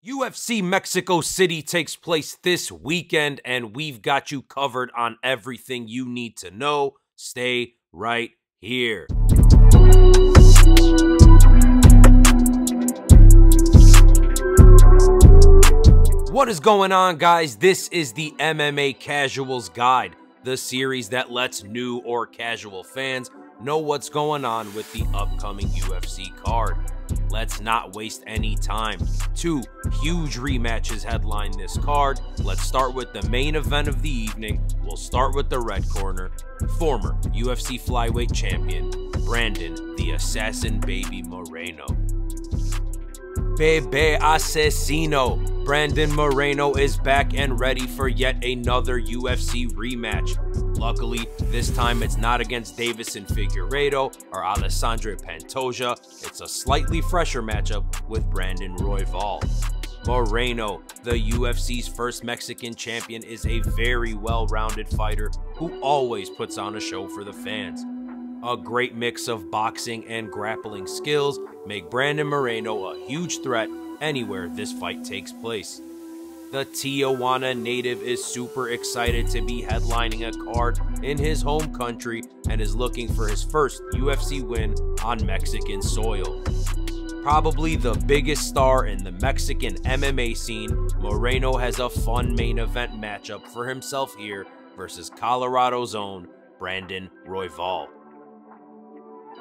UFC Mexico City takes place this weekend, and we've got you covered on everything you need to know. Stay right here. What is going on, guys? This is the MMA Casuals Guide, the series that lets new or casual fans know what's going on with the upcoming UFC card. Let's not waste any time. Two huge rematches headline this card. Let's start with the main event of the evening. We'll start with the red corner. Former UFC flyweight champion, Brandon the Assassin Baby Moreno. Bebe Asesino. Brandon Moreno is back and ready for yet another UFC rematch. Luckily, this time it's not against Davison Figueiredo or Alexandre Pantoja. It's a slightly fresher matchup with Brandon Royval. Moreno, the UFC's first Mexican champion, is a very well-rounded fighter who always puts on a show for the fans. A great mix of boxing and grappling skills make Brandon Moreno a huge threat anywhere this fight takes place. The Tijuana native is super excited to be headlining a card in his home country and is looking for his first UFC win on Mexican soil. Probably the biggest star in the Mexican MMA scene, Moreno has a fun main event matchup for himself here versus Colorado's own Brandon Royval.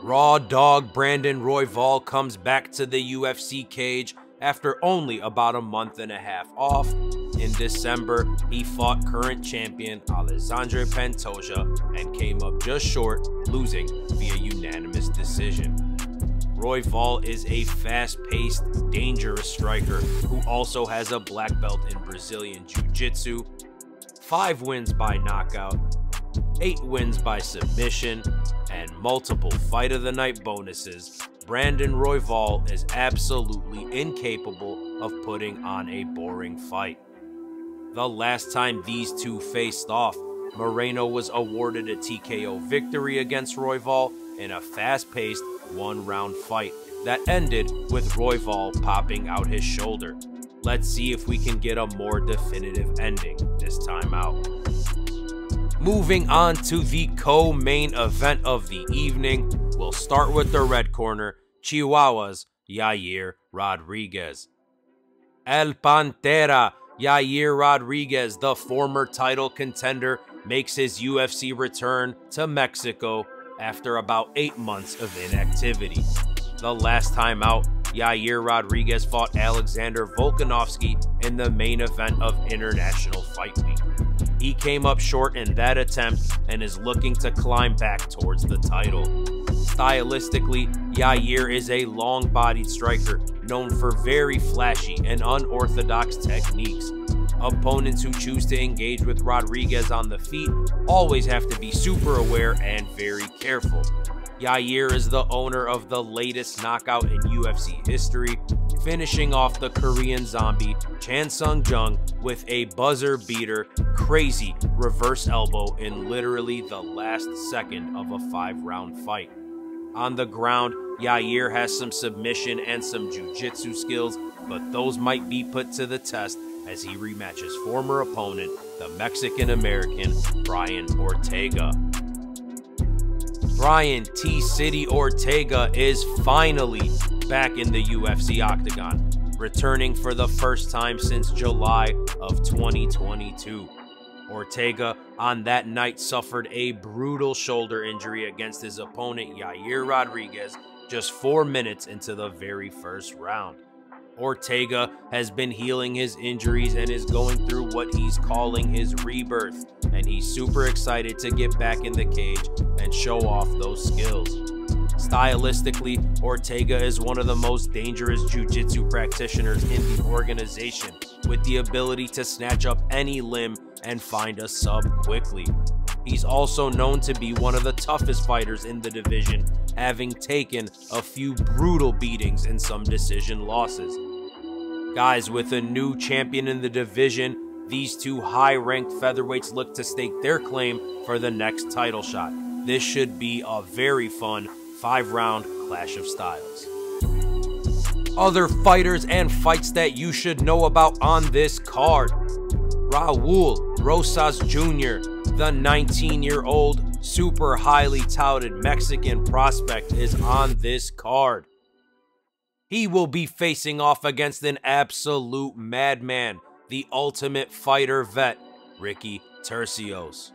Raw dog Brandon Royval comes back to the UFC cage after only about a month and a half off. In December, he fought current champion Alexandre Pantoja and came up just short, losing via unanimous decision. Royval is a fast-paced, dangerous striker who also has a black belt in Brazilian Jiu-Jitsu, 5 wins by knockout, 8 wins by submission, and multiple Fight of the Night bonuses. Brandon Royval is absolutely incapable of putting on a boring fight. The last time these two faced off, Moreno was awarded a TKO victory against Royval in a fast-paced one-round fight that ended with Royval popping out his shoulder. Let's see if we can get a more definitive ending this time out. Moving on to the co-main event of the evening, we'll start with the red corner, Chihuahua's Yair Rodriguez. El Pantera, Yair Rodriguez, the former title contender, makes his UFC return to Mexico after about 8 months of inactivity. The last time out, Yair Rodriguez fought Alexander Volkanovski in the main event of International Fight Week. He came up short in that attempt and is looking to climb back towards the title. Stylistically, Yair is a long-bodied striker known for very flashy and unorthodox techniques. Opponents who choose to engage with Rodriguez on the feet always have to be super aware and very careful. Yair is the owner of the latest knockout in UFC history, finishing off the Korean zombie Chan Sung Jung with a buzzer beater, crazy reverse elbow in literally the last second of a 5-round fight. On the ground, Yair has some submission and some jiu-jitsu skills, but those might be put to the test as he rematches former opponent, the Mexican-American Brian Ortega. Brian T-City Ortega is finally back in the UFC octagon, returning for the first time since July of 2022. Ortega on that night suffered a brutal shoulder injury against his opponent Yair Rodriguez just 4 minutes into the very first round. Ortega has been healing his injuries and is going through what he's calling his rebirth, and he's super excited to get back in the cage and show off those skills. Stylistically, Ortega is one of the most dangerous jiu-jitsu practitioners in the organization, with the ability to snatch up any limb and find a sub quickly. He's also known to be one of the toughest fighters in the division, having taken a few brutal beatings and some decision losses. Guys, with a new champion in the division, these two high-ranked featherweights look to stake their claim for the next title shot. This should be a very fun 5-round clash of styles. Other fighters and fights that you should know about on this card. Raul Rosas Jr., the 19-year-old super highly touted Mexican prospect, is on this card. He will be facing off against an absolute madman, the Ultimate Fighter vet, Ricky Turcios.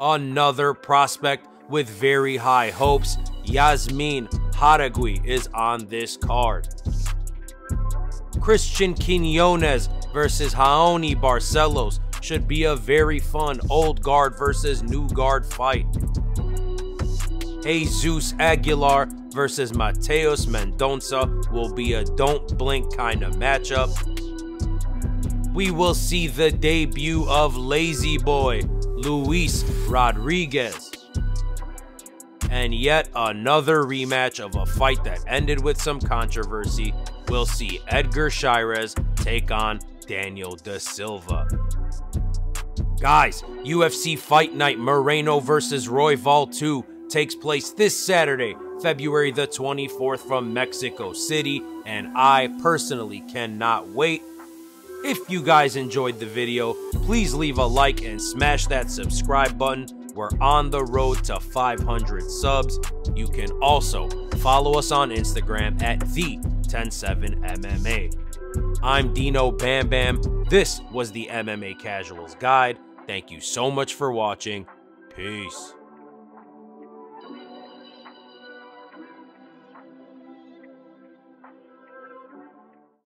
Another prospect with very high hopes, Yazmin Jauregui, is on this card. Cristian Quinonez versus Raoni Barcelos should be a very fun old guard versus new guard fight. Jesus Aguilar versus Mateus Mendonca will be a don't blink kind of matchup. We will see the debut of Lazy Boy Yair Rodriguez. And yet another rematch of a fight that ended with some controversy. We'll see Edgar Chairez take on Daniel da Silva. Guys, UFC Fight Night Moreno versus Royval 2 takes place this Saturday, February the 24th from Mexico City, and I personally cannot wait. If you guys enjoyed the video, please leave a like and smash that subscribe button. We're on the road to 500 subs. You can also follow us on Instagram at the107MMA. I'm Dino Bam Bam. This was the MMA Casuals Guide. Thank you so much for watching. Peace.